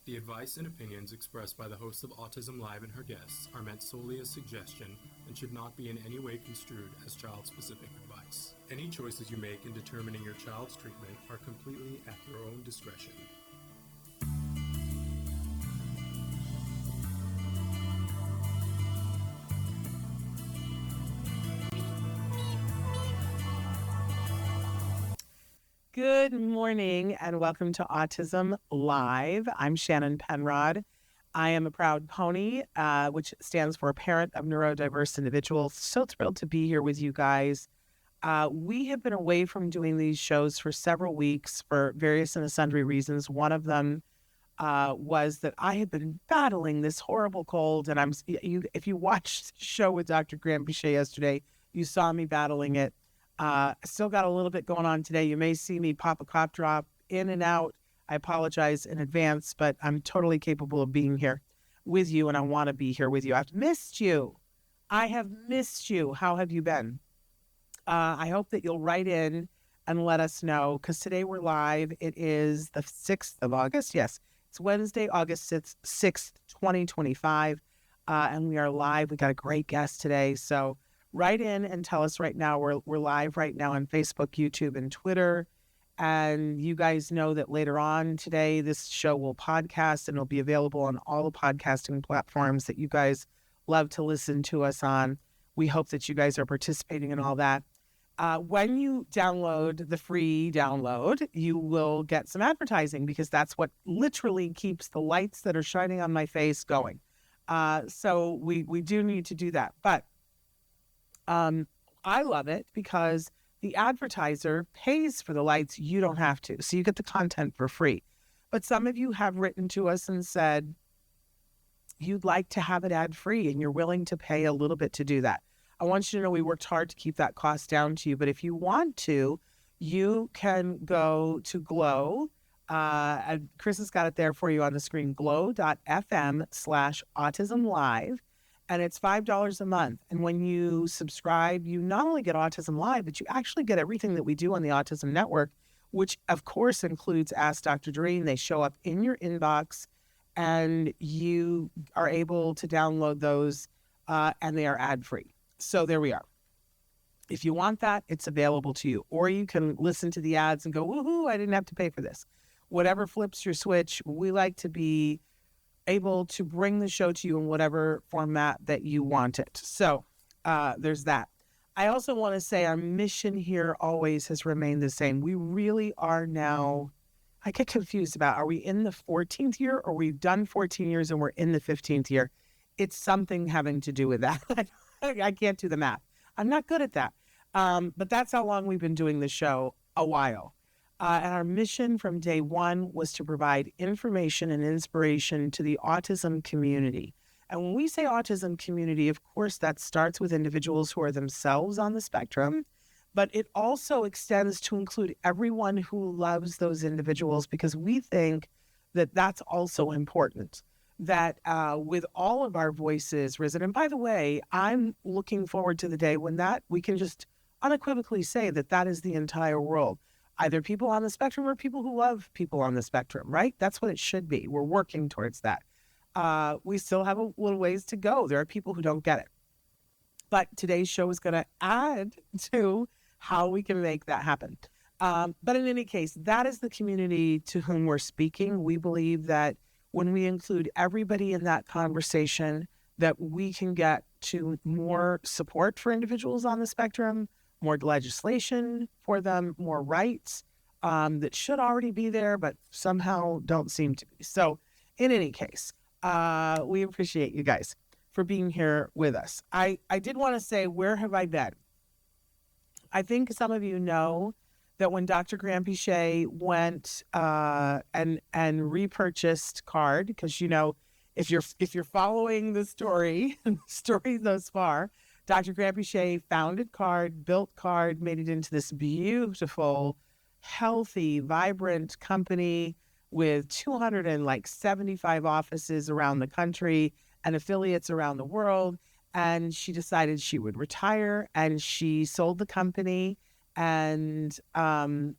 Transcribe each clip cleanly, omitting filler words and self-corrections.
The advice and opinions expressed by the host of Autism Live and her guests are meant solely as suggestion and should not be in any way construed as child-specific advice. Any choices you make in determining your child's treatment are completely at your own discretion. Good morning and welcome to Autism Live. I'm Shannon Penrod. I am a proud pony, which stands for Parent of Neurodiverse Individuals. So thrilled to be here with you guys. We have been away from doing these shows for several weeks for various and sundry reasons. One of them was that I had been battling this horrible cold, and if you watched the show with Dr. Graham Pichet yesterday, you saw me battling it. Still got a little bit going on today. You may see me pop a cough drop in and out. I apologize in advance, but I'm totally capable of being here with you, and I want to be here with you. I've missed you. I have missed you. How have you been? I hope that you'll write in and let us know, because today we're live. It is the 6th of August. Yes, it's Wednesday, August 6th, 2025, and we are live. We got a great guest today, so write in and tell us right now. We're live right now on Facebook, YouTube, and Twitter. And you guys know that later on today, this show will podcast and it'll be available on all the podcasting platforms that you guys love to listen to us on. We hope that you guys are participating in all that. When you download the free download, you will get some advertising, because that's what literally keeps the lights that are shining on my face going. So we do need to do that. But I love it because the advertiser pays for the lights. You don't have to. So you get the content for free. But some of you have written to us and said you'd like to have it ad free and you're willing to pay a little bit to do that. I want you to know we worked hard to keep that cost down to you. But if you want to, you can go to Glow. And Chris has got it there for you on the screen, glow.fm/autism-live. And it's $5 a month. And when you subscribe, you not only get Autism Live, but you actually get everything that we do on the Autism Network, which of course includes Ask Dr. Doreen. They show up in your inbox and you are able to download those and they are ad-free. So there we are. If you want that, it's available to you. Or you can listen to the ads and go, woohoo, I didn't have to pay for this. Whatever flips your switch, we like to be able to bring the show to you in whatever format that you want it. So there's that. I also want to say our mission here always has remained the same. We really are now, I get confused about, are we in the 14th year or we've done 14 years and we're in the 15th year? It's something having to do with that. I can't do the math. I'm not good at that. But that's how long we've been doing the show, a while. And our mission from day one was to provide information and inspiration to the autism community. And when we say autism community, of course, that starts with individuals who are themselves on the spectrum, but it also extends to include everyone who loves those individuals, because we think that that's also important, that with all of our voices risen. And by the way, I'm looking forward to the day when that we can just unequivocally say that that is the entire world. Either people on the spectrum or people who love people on the spectrum, right? That's what it should be. We're working towards that. We still have a little ways to go. There are people who don't get it. But today's show is going to add to how we can make that happen. But in any case, that is the community to whom we're speaking. We believe that when we include everybody in that conversation, that we can get to more support for individuals on the spectrum, more legislation for them, more rights that should already be there, but somehow don't seem to be. So in any case, we appreciate you guys for being here with us. I did want to say, where have I been? I think some of you know that when Dr. Graham Pichet went and repurchased Card, because you know, if you're following the story thus far, Dr. Graham Pichet founded Card, built Card, made it into this beautiful, healthy, vibrant company with 275 offices around the country and affiliates around the world. And she decided she would retire, and she sold the company. And, a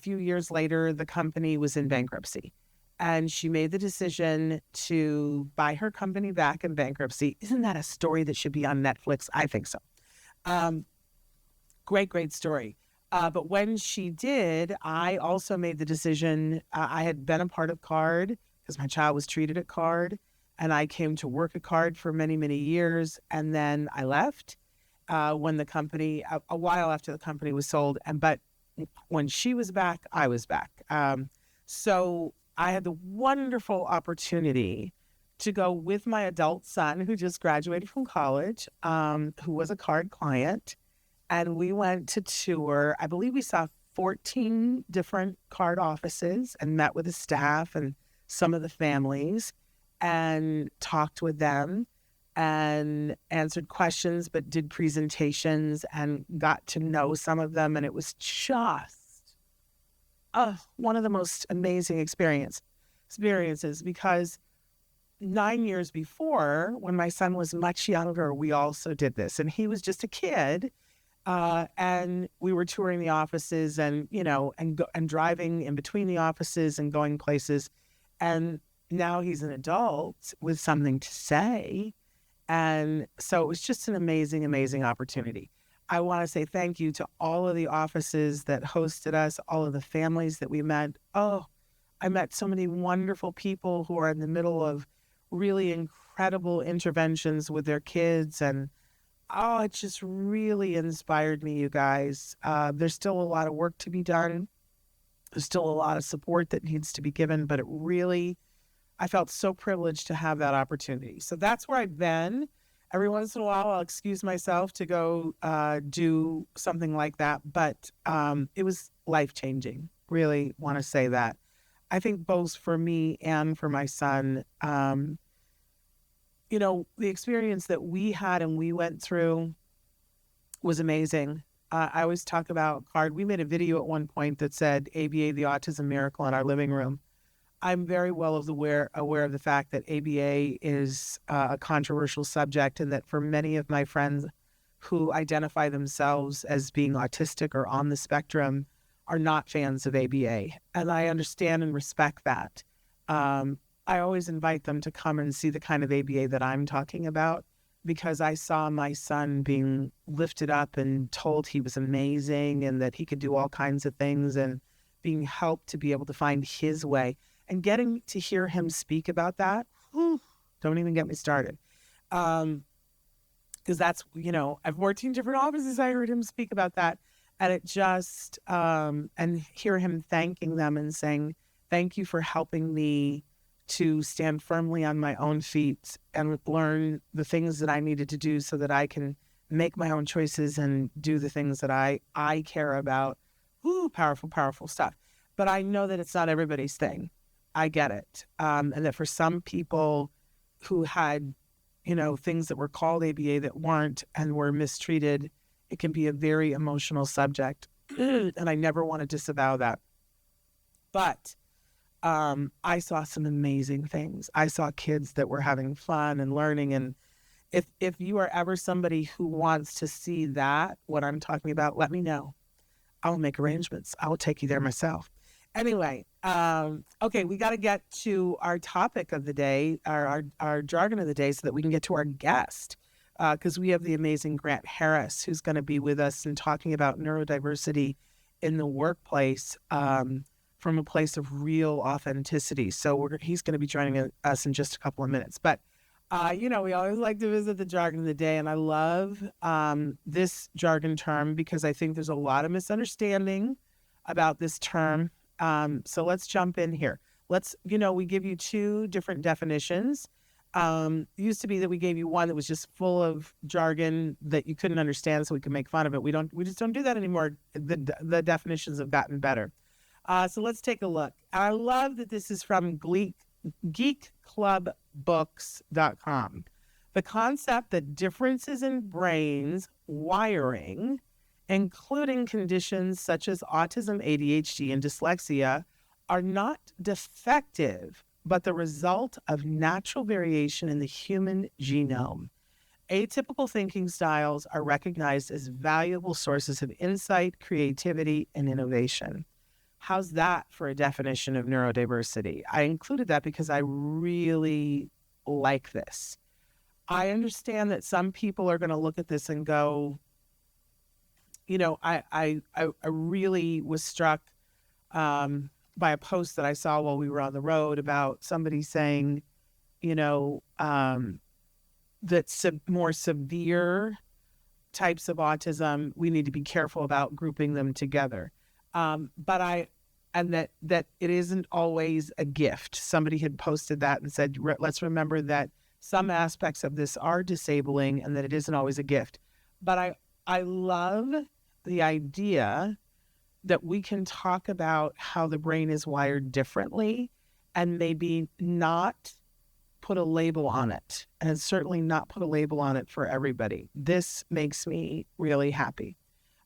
few years later, the company was in bankruptcy. and she made the decision to buy her company back in bankruptcy. Isn't that a story that should be on Netflix? I think so. Great story. But when she did, I also made the decision. I had been a part of CARD because my child was treated at CARD, and I came to work at CARD for many, many years. And then I left when the company, a while after the company was sold. But when she was back, I was back. So I had the wonderful opportunity to go with my adult son, who just graduated from college, who was a CARD client. And we went to tour. I believe we saw 14 different CARD offices and met with the staff and some of the families and talked with them and answered questions, but did presentations and got to know some of them. And it was just one of the most amazing experiences because 9 years before, when my son was much younger, we also did this. And he was just a kid. And we were touring the offices and, and driving in between the offices and going places. And now he's an adult with something to say. And so it was just an amazing, amazing opportunity. I want to say thank you to all of the offices that hosted us, all of the families that we met. Oh, I met so many wonderful people who are in the middle of really incredible interventions with their kids. And it just really inspired me, you guys. There's still a lot of work to be done. There's still a lot of support that needs to be given, but I felt so privileged to have that opportunity. So that's where I've been. Every once in a while, I'll excuse myself to go do something like that, but it was life-changing. Really want to say that. I think both for me and for my son, the experience that we had and we went through was amazing. I always talk about CARD. We made a video at one point that said ABA, the autism miracle in our living room. I'm very well aware of the fact that ABA is a controversial subject and that for many of my friends who identify themselves as being autistic or on the spectrum are not fans of ABA. And I understand and respect that. I always invite them to come and see the kind of ABA that I'm talking about because I saw my son being lifted up and told he was amazing and that he could do all kinds of things and being helped to be able to find his way. And getting to hear him speak about that, don't even get me started. Because that's, I've worked in different offices. I heard him speak about that. And it just, and hear him thanking them and saying, thank you for helping me to stand firmly on my own feet and learn the things that I needed to do so that I can make my own choices and do the things that I care about. Powerful, powerful stuff. But I know that it's not everybody's thing. I get it. And that for some people who had, things that were called ABA that weren't and were mistreated, it can be a very emotional subject. And I never want to disavow that. But I saw some amazing things. I saw kids that were having fun and learning. And if you are ever somebody who wants to see that, what I'm talking about, let me know. I'll make arrangements. I'll take you there myself. Anyway, okay, we got to get to our topic of the day, our jargon of the day, so that we can get to our guest, because we have the amazing Grant Harris, who's going to be with us and talking about neurodiversity in the workplace from a place of real authenticity. So he's going to be joining us in just a couple of minutes. But, we always like to visit the jargon of the day, and I love this jargon term because I think there's a lot of misunderstanding about this term. So let's jump in here. We give you two different definitions. It used to be that we gave you one that was just full of jargon that you couldn't understand so we could make fun of it. We just don't do that anymore. The definitions have gotten better. So let's take a look. I love that this is from geekclubbooks.com. The concept that differences in brains wiring, including conditions such as autism, ADHD, and dyslexia, are not defective, but the result of natural variation in the human genome. Atypical thinking styles are recognized as valuable sources of insight, creativity, and innovation. How's that for a definition of neurodiversity? I included that because I really like this. I understand that some people are going to look at this and go, I really was struck by a post that I saw while we were on the road about somebody saying, that more severe types of autism, we need to be careful about grouping them together. And that it isn't always a gift. Somebody had posted that and said, let's remember that some aspects of this are disabling and that it isn't always a gift. But I love the idea that we can talk about how the brain is wired differently and maybe not put a label on it, and certainly not put a label on it for everybody. This makes me really happy.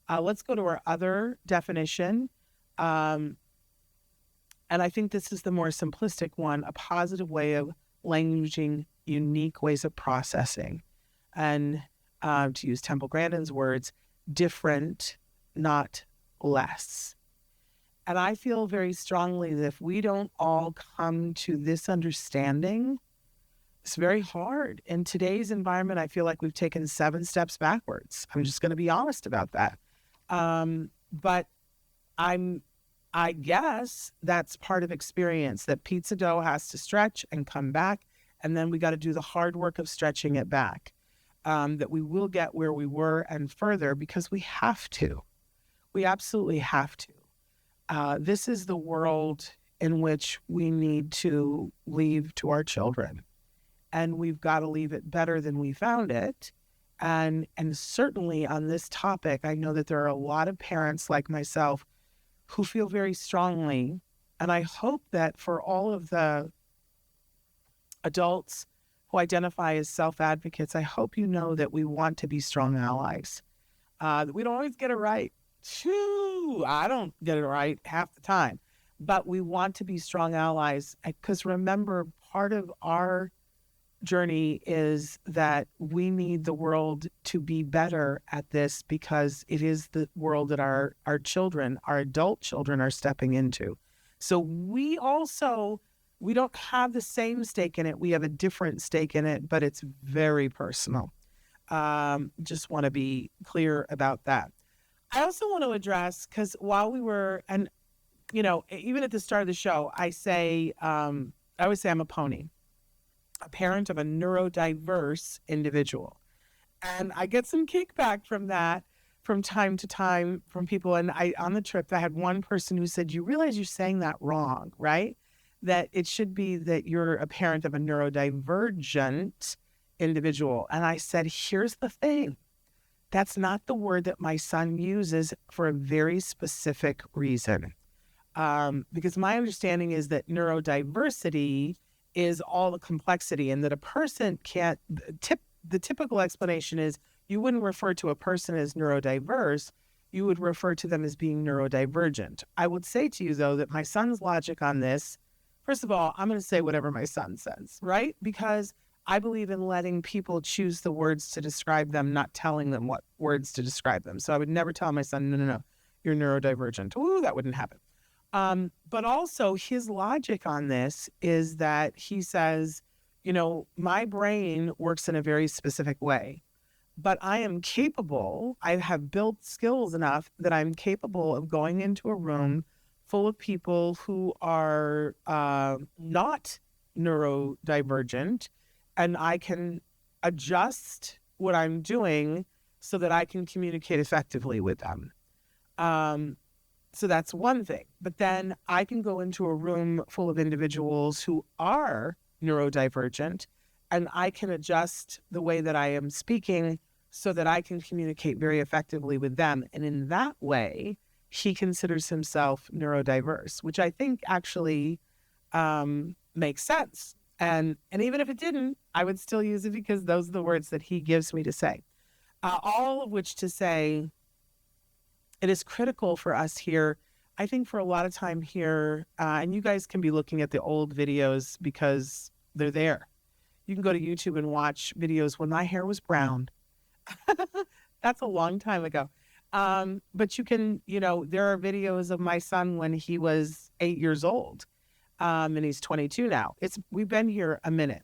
Let's go to our other definition. And I think this is the more simplistic one, a positive way of languaging unique ways of processing. And to use Temple Grandin's words, different, not less. And I feel very strongly that if we don't all come to this understanding, it's very hard. In today's environment, I feel like we've taken 7 steps backwards. I'm just going to be honest about that. But I guess that's part of experience, that pizza dough has to stretch and come back. And then we got to do the hard work of stretching it back. That we will get where we were and further because we have to. We absolutely have to. This is the world in which we need to leave to our children. And we've got to leave it better than we found it. And certainly on this topic, I know that there are a lot of parents like myself who feel very strongly. And I hope that for all of the adults who identify as self-advocates, I hope you know that we want to be strong allies. We don't always get it right. I don't get it right half the time. But we want to be strong allies because remember, part of our journey is that we need the world to be better at this because it is the world that our children, our adult children, are stepping into. So we don't have the same stake in it. We have a different stake in it, but it's very personal. Just want to be clear about that. I also want to address, because while we were, and even at the start of the show, I always say I'm a pony, a parent of a neurodiverse individual. And I get some kickback from that from time to time from people. And on the trip, I had one person who said, you realize you're saying that wrong, right? That it should be that you're a parent of a neurodivergent individual. And I said, here's the thing. That's not the word that my son uses for a very specific reason. Because my understanding is that neurodiversity is all the complexity, and that a person can't, the typical explanation is you wouldn't refer to a person as neurodiverse, you would refer to them as being neurodivergent. I would say to you, though, that my son's logic on this, first of all, I'm going to say whatever my son says, right? Because I believe in letting people choose the words to describe them, not telling them what words to describe them. So I would never tell my son, no, you're neurodivergent. Ooh, that wouldn't happen. But also his logic on this is that he says, my brain works in a very specific way, but I am capable, I have built skills enough that I'm capable of going into a room full of people who are not neurodivergent, and I can adjust what I'm doing so that I can communicate effectively with them. So that's one thing. But then I can go into a room full of individuals who are neurodivergent, and I can adjust the way that I am speaking so that I can communicate very effectively with them. And in that way, he considers himself neurodiverse, which I think actually makes sense. And even if it didn't, I would still use it because those are the words that he gives me to say. All of which to say, it is critical for us here, I think, for a lot of time here, and you guys can be looking at the old videos because they're there. You can go to YouTube and watch videos when my hair was brown. That's a long time ago. But you can, there are videos of my son when he was 8 years old, and he's 22 now. We've been here a minute.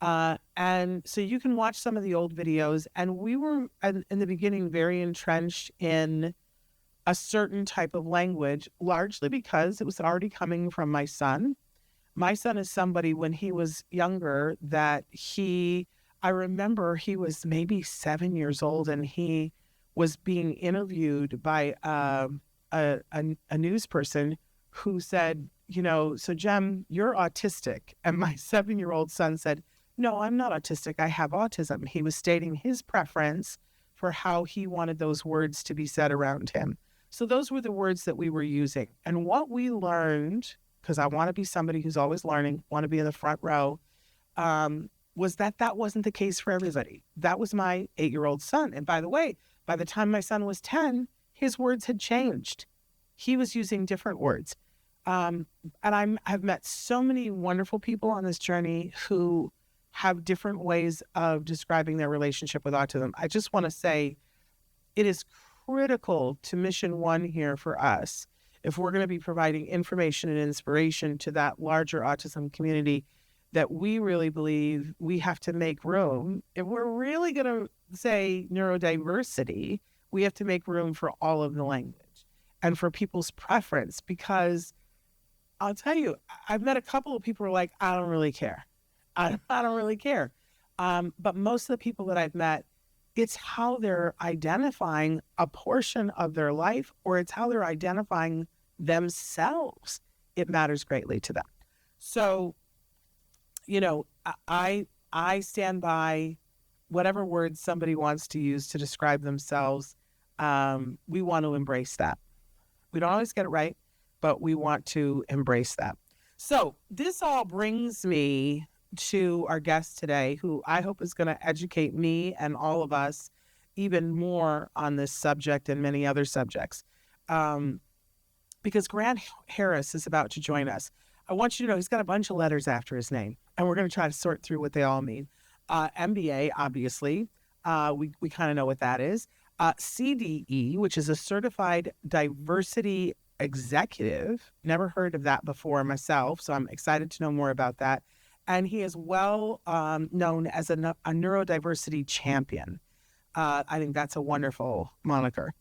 And so you can watch some of the old videos, and we were in the beginning very entrenched in a certain type of language, largely because it was already coming from my son. My son is somebody when he was younger that I remember he was maybe 7 years old, and he was being interviewed by a news person who said, so Jem, you're autistic. And my 7-year-old son said, no, I'm not autistic. I have autism. He was stating his preference for how he wanted those words to be said around him. So those were the words that we were using. And what we learned, because I want to be somebody who's always learning, want to be in the front row, was that wasn't the case for everybody. That was my 8-year-old son. And by the way, by the time my son was 10, his words had changed. He was using different words. And I've met so many wonderful people on this journey who have different ways of describing their relationship with autism. I just want to say it is critical to mission one here for us. If we're going to be providing information and inspiration to that larger autism community, that we really believe we have to make room. If we're really going to say neurodiversity, we have to make room for all of the language and for people's preference, because I'll tell you, I've met a couple of people who are like, I don't really care. I don't really care. But most of the people that I've met, it's how they're identifying a portion of their life, or it's how they're identifying themselves. It matters greatly to them. So, I stand by whatever words somebody wants to use to describe themselves. We want to embrace that. We don't always get it right, but we want to embrace that. So this all brings me to our guest today, who I hope is going to educate me and all of us even more on this subject and many other subjects. Because Grant Harris is about to join us. I want you to know he's got a bunch of letters after his name, and we're going to try to sort through what they all mean. MBA, obviously. We kind of know what that is. CDE, which is a Certified Diversity Executive. Never heard of that before myself, so I'm excited to know more about that. And he is well known as a neurodiversity champion. I think that's a wonderful moniker.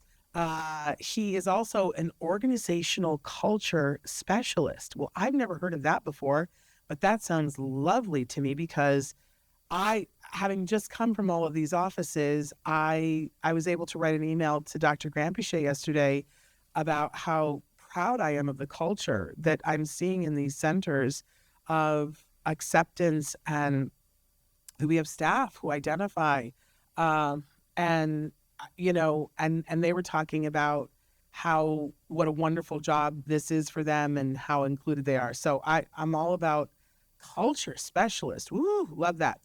He is also an organizational culture specialist. Well, I've never heard of that before, but that sounds lovely to me, because having just come from all of these offices, I was able to write an email to Dr. Granpeche yesterday about how proud I am of the culture that I'm seeing in these centers of acceptance, and we have staff who identify, and they were talking about what a wonderful job this is for them and how included they are. So I'm all about culture specialist. Woo, love that.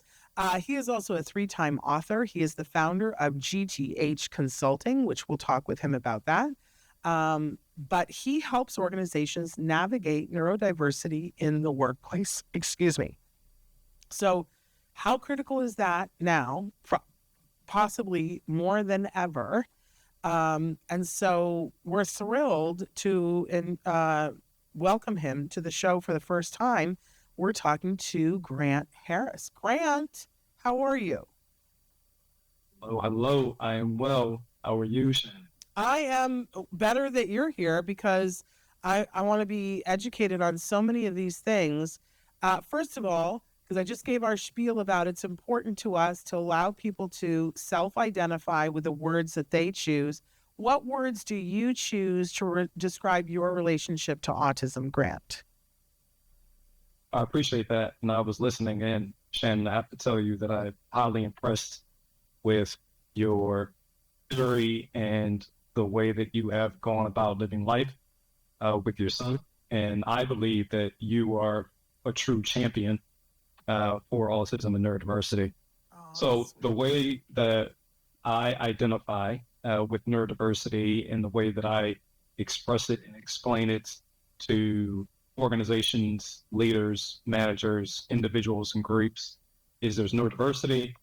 He is also a 3-time author. He is the founder of GTH Consulting, which we'll talk with him about that. But he helps organizations navigate neurodiversity in the workplace. Excuse me. So how critical is that now? Possibly more than ever. And so we're thrilled to welcome him to the show for the first time. We're talking to Grant Harris. Grant, how are you? Hello. I am well. How are you, Shannon? I am better that you're here, because I want to be educated on so many of these things. First of all, because I just gave our spiel about it's important to us to allow people to self-identify with the words that they choose. What words do you choose to describe your relationship to autism, Grant? I appreciate that. And I was listening in, Shannon. I have to tell you that I'm highly impressed with your theory and the way that you have gone about living life with your son. And I believe that you are a true champion for autism and neurodiversity. So the way that I identify with neurodiversity and the way that I express it and explain it to organizations, leaders, managers, individuals, and groups is there's neurodiversity,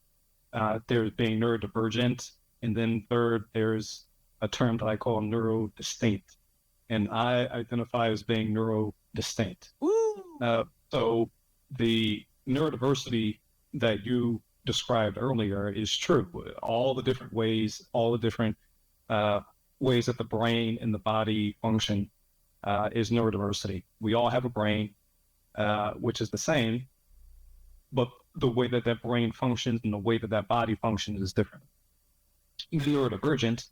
there's being neurodivergent, and then third, there's a term that I call neurodistinct, and I identify as being neurodistinct. So the neurodiversity that you described earlier is true. All the different ways, all the different ways that the brain and the body function is neurodiversity. We all have a brain, which is the same, but the way that that brain functions and the way that that body functions is different. Neurodivergent,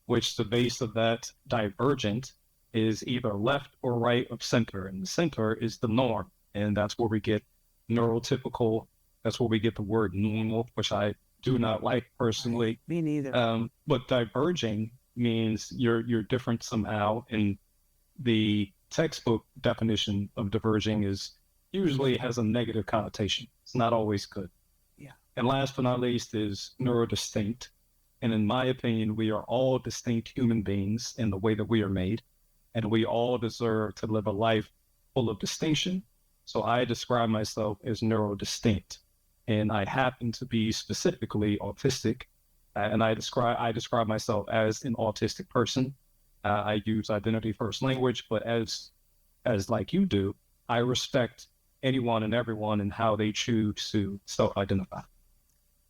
which the base of that divergent is either left or right of center, and the center is the norm, and that's where we get neurotypical. That's where we get the word normal, which I do not like personally. Me neither. But diverging means you're different somehow, and the textbook definition of diverging is usually has a negative connotation. It's not always good. Yeah. And last but not least is neurodistinct. And in my opinion, we are all distinct human beings in the way that we are made, and we all deserve to live a life full of distinction. So I describe myself as neurodistinct, and I happen to be specifically autistic, and I describe myself as an autistic person. I use identity first language, but as like you do, I respect anyone and everyone and how they choose to self-identify.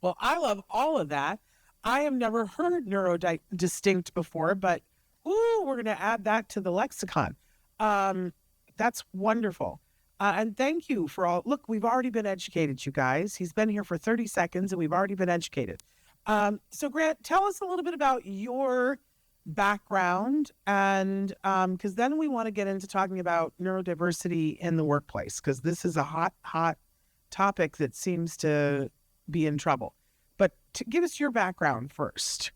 Well, I love all of that. I have never heard neurodistinct before, but we're going to add that to the lexicon. That's wonderful. And thank you for all. Look, we've already been educated, you guys. He's been here for 30 seconds and we've already been educated. So Grant, tell us a little bit about your background, and because then we want to get into talking about neurodiversity in the workplace, because this is a hot topic that seems to be in trouble. But to give us your background first.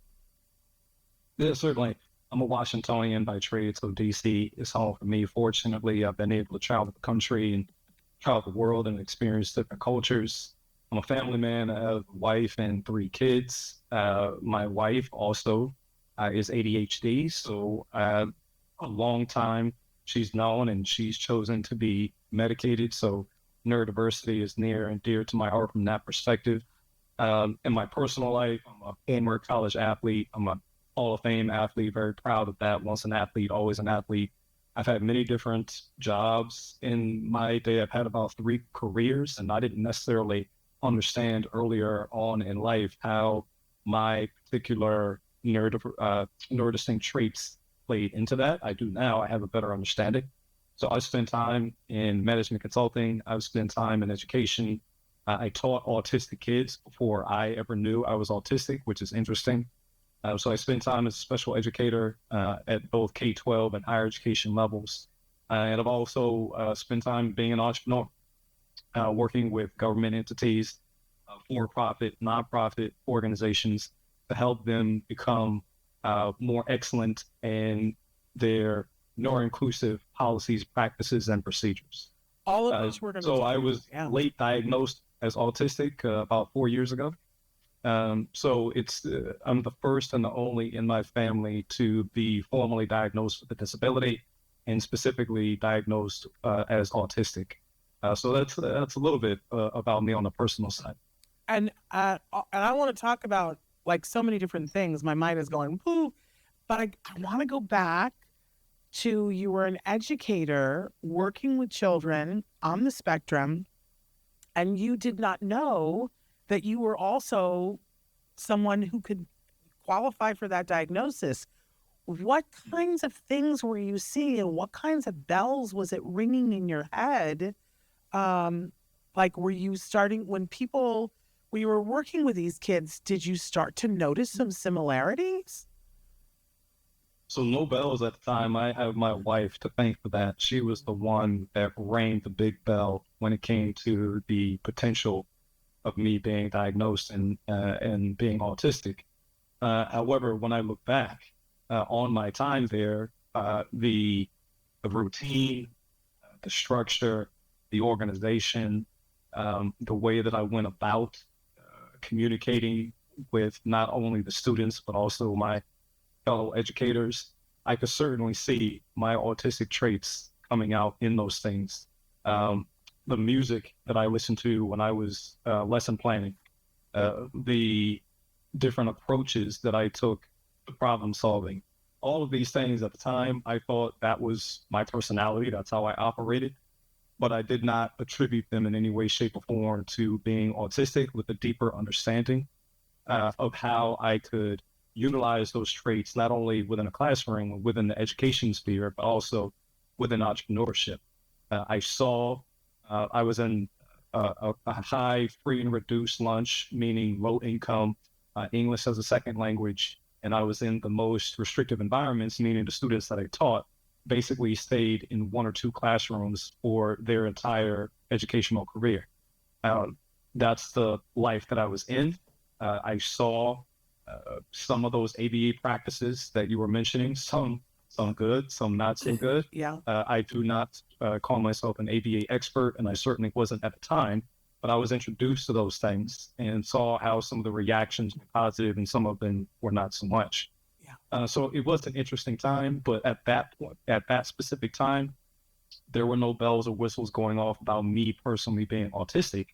Yeah, certainly. I'm a Washingtonian by trade, so DC is home for me. Fortunately, I've been able to travel the country and travel the world and experience different cultures. I'm a family man. I have a wife and 3 kids. My wife also is ADHD, so a long time she's known and she's chosen to be medicated. So neurodiversity is near and dear to my heart from that perspective. In my personal life, I'm a former college athlete. I'm a Hall of Fame athlete, very proud of that. Once an athlete, always an athlete. I've had many different jobs in my day. I've had about 3 careers, and I didn't necessarily understand earlier on in life how my particular neurodistinct traits played into that. I do now. I have a better understanding. So I spent time in management consulting. I've spent time in education. I taught autistic kids before I ever knew I was autistic, which is interesting. So I spent time as a special educator at both K-12 and higher education levels. And I've also spent time being an entrepreneur, working with government entities, for-profit, nonprofit organizations to help them become more excellent in their neuro-inclusive policies, practices, and procedures. All of which we're going to So I was late diagnosed as autistic about 4 years ago. So I'm the first and the only in my family to be formally diagnosed with a disability and specifically diagnosed as autistic. So that's a little bit about me on the personal side. And I want to talk about like so many different things. My mind is going, whoo, but I want to go back to, you were an educator working with children on the spectrum, and you did not know that you were also someone who could qualify for that diagnosis. What kinds of things were you seeing, and what kinds of bells was it ringing in your head? Like, were you starting when you were working with these kids, did you start to notice some similarities? So no bells at the time. I have my wife to thank for that. She was the one that rang the big bell when it came to the potential of me being diagnosed and being autistic. However, when I look back on my time there, the routine, the structure, the organization, the way that I went about communicating with not only the students, but also my fellow educators, I could certainly see my autistic traits coming out in those things. The music that I listened to when I was lesson planning, the different approaches that I took the problem solving. All of these things at the time, I thought that was my personality. That's how I operated. But I did not attribute them in any way, shape, or form to being autistic, with a deeper understanding of how I could utilize those traits, not only within a classroom, within the education sphere, but also within entrepreneurship. I was in a high free and reduced lunch, meaning low income, English as a second language. And I was in the most restrictive environments, meaning the students that I taught basically stayed in one or two classrooms for their entire educational career. That's the life that I was in. I saw some of those ABA practices that you were mentioning, some good, some not so good. Yeah. I do not call myself an ABA expert, and I certainly wasn't at the time, but I was introduced to those things and saw how some of the reactions were positive and some of them were not so much. Yeah. So it was an interesting time, but at that point, at that specific time, there were no bells or whistles going off about me personally being autistic.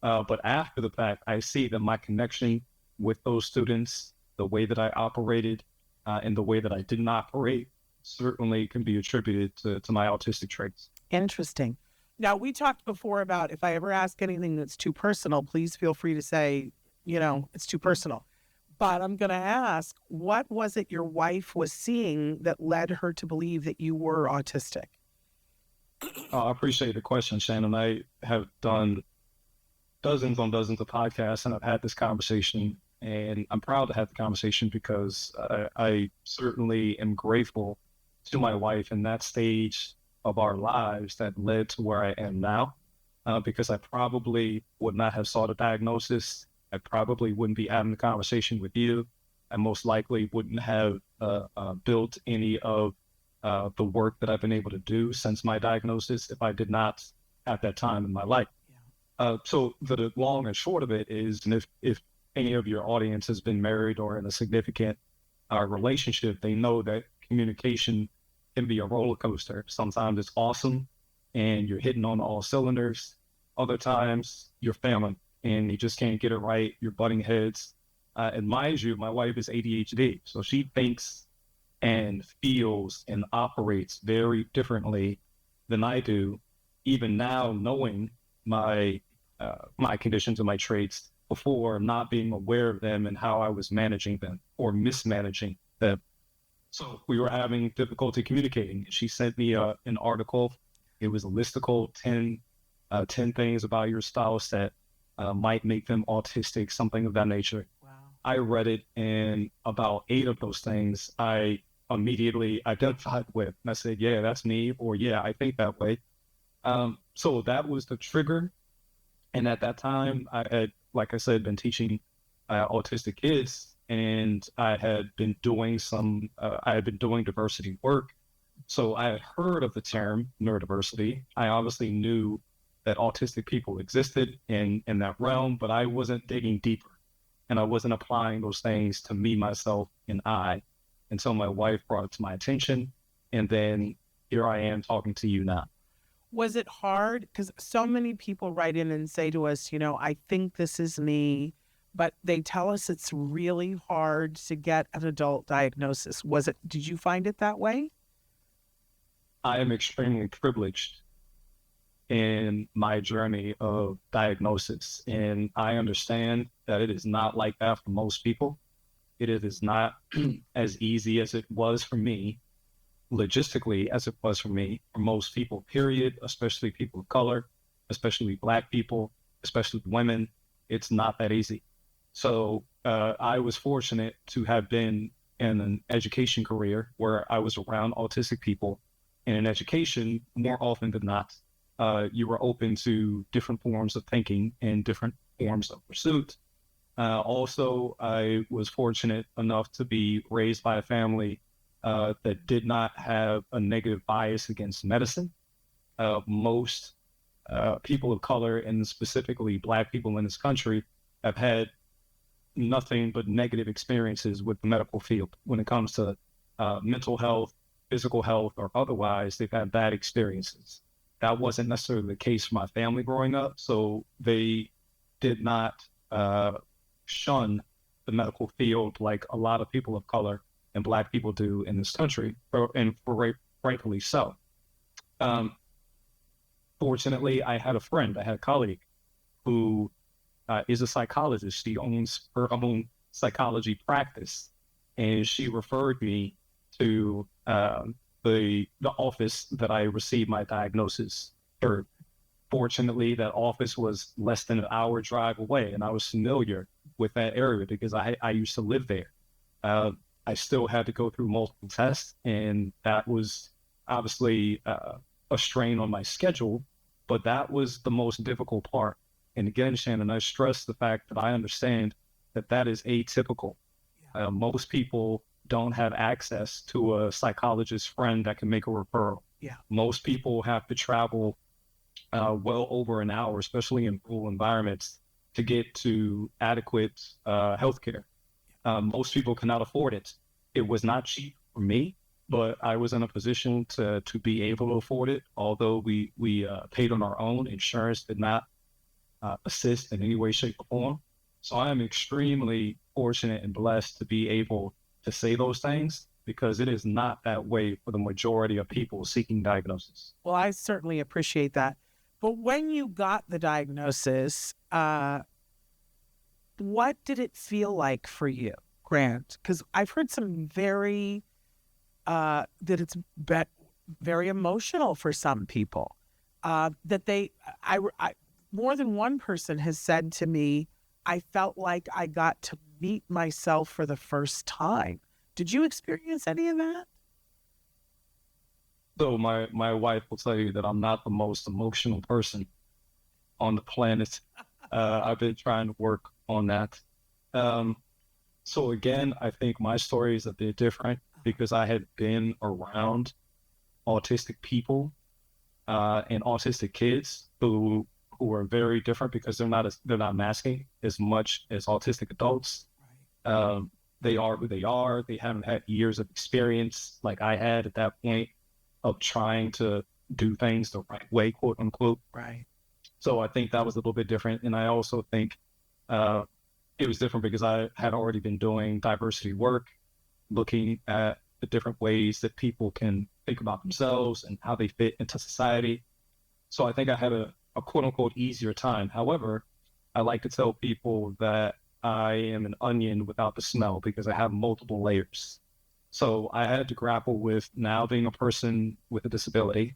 But after the fact, I see that my connection with those students, the way that I operated, and the way that I didn't operate, certainly can be attributed to my autistic traits. Interesting. Now, we talked before about if I ever ask anything that's too personal, please feel free to say, it's too personal. But I'm going to ask, what was it your wife was seeing that led her to believe that you were autistic? I appreciate the question, Shannon. I have done dozens on dozens of podcasts, and I've had this conversation, and I'm proud to have the conversation because I certainly am grateful to my wife in that stage of our lives that led to where I am now, because I probably would not have sought a diagnosis. I probably wouldn't be having the conversation with you. I most likely wouldn't have built any of the work that I've been able to do since my diagnosis if I did not at that time in my life. So the long and short of it is, and if any of your audience has been married or in a significant relationship, they know that communication can be a roller coaster. Sometimes it's awesome and you're hitting on all cylinders. Other times you're failing and you just can't get it right. You're butting heads. And mind you, my wife is ADHD, so she thinks and feels and operates very differently than I do, even now knowing my conditions and my traits before, not being aware of them and how I was managing them or mismanaging them. So we were having difficulty communicating. She sent me an article. It was a listicle, 10 things about your spouse that might make them autistic, something of that nature. Wow. I read it, and about 8 of those things I immediately identified with. And I said, yeah, that's me, or yeah, I think that way. So that was the trigger. And at that time, I had, like I said, been teaching autistic kids, and I had been doing diversity work. So I had heard of the term neurodiversity. I obviously knew that autistic people existed in that realm, but I wasn't digging deeper, and I wasn't applying those things to me, myself, and I until my wife brought it to my attention. And then here I am talking to you now. Was it hard? Because so many people write in and say to us, I think this is me, but they tell us it's really hard to get an adult diagnosis. Did you find it that way? I am extremely privileged in my journey of diagnosis, and I understand that it is not like that for most people. It is not as easy as it was for me, logistically as it was for me, for most people, period, especially people of color, especially Black people, especially women. It's not that easy. So I was fortunate to have been in an education career where I was around autistic people. And in education, more often than not, you were open to different forms of thinking and different forms of pursuit. Also, I was fortunate enough to be raised by a family that did not have a negative bias against medicine. Most people of color, and specifically Black people in this country, have had nothing but negative experiences with the medical field when it comes to mental health, physical health, or otherwise. They've had bad experiences. That wasn't necessarily the case for my family growing up, so they did not shun the medical field like a lot of people of color and Black people do in this country, and rightfully so. Fortunately, I had a colleague who is a psychologist. She owns her own psychology practice, and she referred me to the office that I received my diagnosis through. Fortunately, that office was less than an hour drive away, and I was familiar with that area because I used to live there. I still had to go through multiple tests, and that was obviously a strain on my schedule, but that was the most difficult part. And again, Shannon, I stress the fact that I understand that that is atypical. Most people don't have access to a psychologist friend that can make a referral. Yeah. Most people have to travel well over an hour, especially in rural environments, to get to adequate healthcare. Most people cannot afford it. It was not cheap for me, but I was in a position to be able to afford it. Although we paid on our own, insurance did not assist in any way, shape, or form. So I am extremely fortunate and blessed to be able to say those things, because it is not that way for the majority of people seeking diagnosis. Well, I certainly appreciate that. But when you got the diagnosis, what did it feel like for you, Grant? Because I've heard some very, that it's very emotional for some people. That more than one person has said to me, I felt like I got to meet myself for the first time. Did you experience any of that? So my wife will tell you that I'm not the most emotional person on the planet. I've been trying to work on that. So again, I think my story is a bit different because I had been around autistic people and autistic kids who are very different because they're not masking as much as autistic adults. Right. They are who they are. They haven't had years of experience like I had at that point of trying to do things the right way, quote unquote. Right. So I think that was a little bit different. And I also think it was different because I had already been doing diversity work, looking at the different ways that people can think about themselves and how they fit into society. So I think I had a quote unquote easier time. However, I like to tell people that I am an onion without the smell because I have multiple layers. So I had to grapple with now being a person with a disability.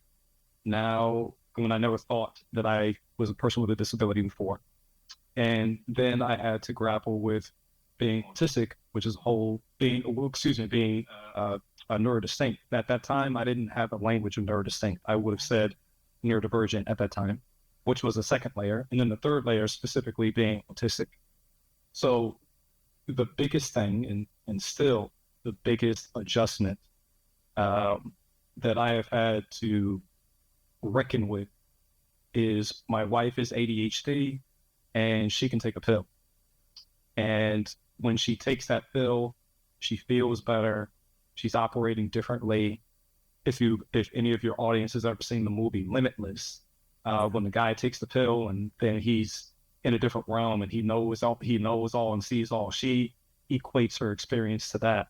Now, when I never thought that I was a person with a disability before. And then I had to grapple with being autistic, which is being a neurodistinct. At that time, I didn't have a language of neurodistinct. I would have said neurodivergent at that time, which was a second layer. And then the third layer specifically being autistic. So the biggest thing, and still the biggest adjustment that I have had to reckon with is my wife is ADHD and she can take a pill. And when she takes that pill, she feels better. She's operating differently. If any of your audience has ever seen the movie Limitless, when the guy takes the pill and then he's in a different realm and he knows all and sees all, she equates her experience to that.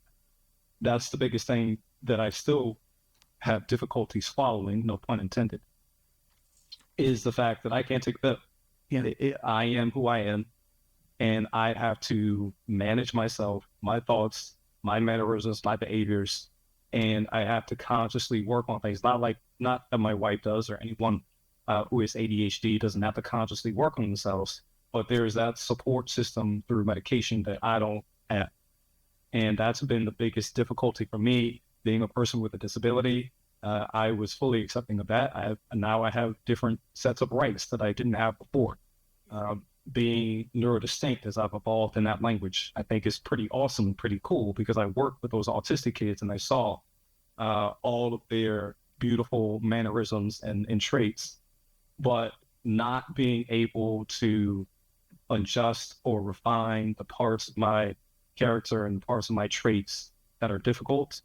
That's the biggest thing that I still have difficulty swallowing, no pun intended, is the fact that I can't take a pill. Yeah. I am who I am, and I have to manage myself, my thoughts, my mannerisms, my behaviors, and I have to consciously work on things. Not that my wife does or anyone who is ADHD doesn't have to consciously work on themselves, but there's that support system through medication that I don't have. And that's been the biggest difficulty for me, being a person with a disability. I was fully accepting of that. Now I have different sets of rights that I didn't have before. Being neurodistinct, as I've evolved in that language, I think is pretty awesome, pretty cool, because I worked with those autistic kids and I saw all of their beautiful mannerisms and traits, but not being able to adjust or refine the parts of my character and parts of my traits that are difficult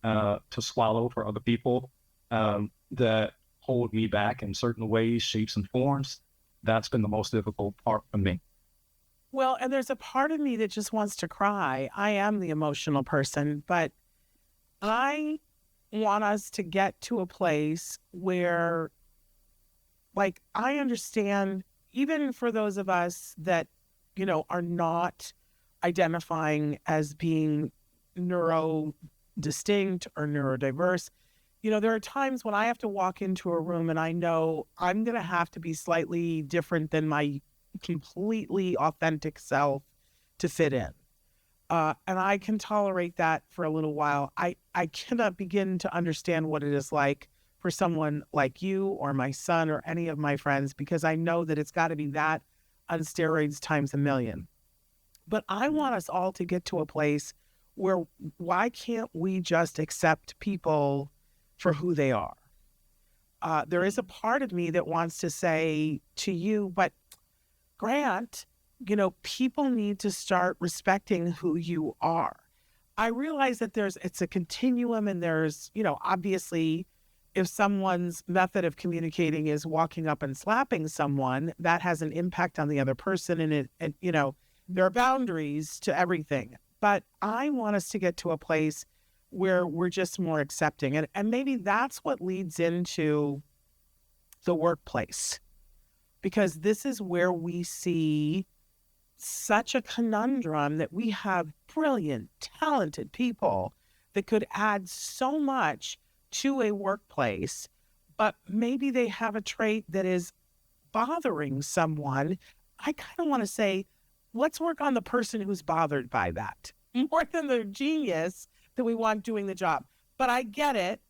to swallow for other people, that hold me back in certain ways, shapes, and forms. That's been the most difficult part for me. Well, and there's a part of me that just wants to cry. I am the emotional person, but I want us to get to a place where, like, I understand, even for those of us that, are not identifying as being neuro distinct or neurodiverse, there are times when I have to walk into a room and I know I'm going to have to be slightly different than my completely authentic self to fit in. And I can tolerate that for a little while. I cannot begin to understand what it is like for someone like you or my son or any of my friends, because I know that it's got to be that on steroids times a million. But I want us all to get to a place where, why can't we just accept people for who they are? There is a part of me that wants to say to you, but Grant, people need to start respecting who you are. I realize that it's a continuum, and there's, obviously, if someone's method of communicating is walking up and slapping someone, that has an impact on the other person, and there are boundaries to everything. But I want us to get to a place where we're just more accepting. And maybe that's what leads into the workplace, because this is where we see such a conundrum that we have brilliant, talented people that could add so much to a workplace, but maybe they have a trait that is bothering someone. I kind of want to say, let's work on the person who's bothered by that more than the genius that we want doing the job. But I get it.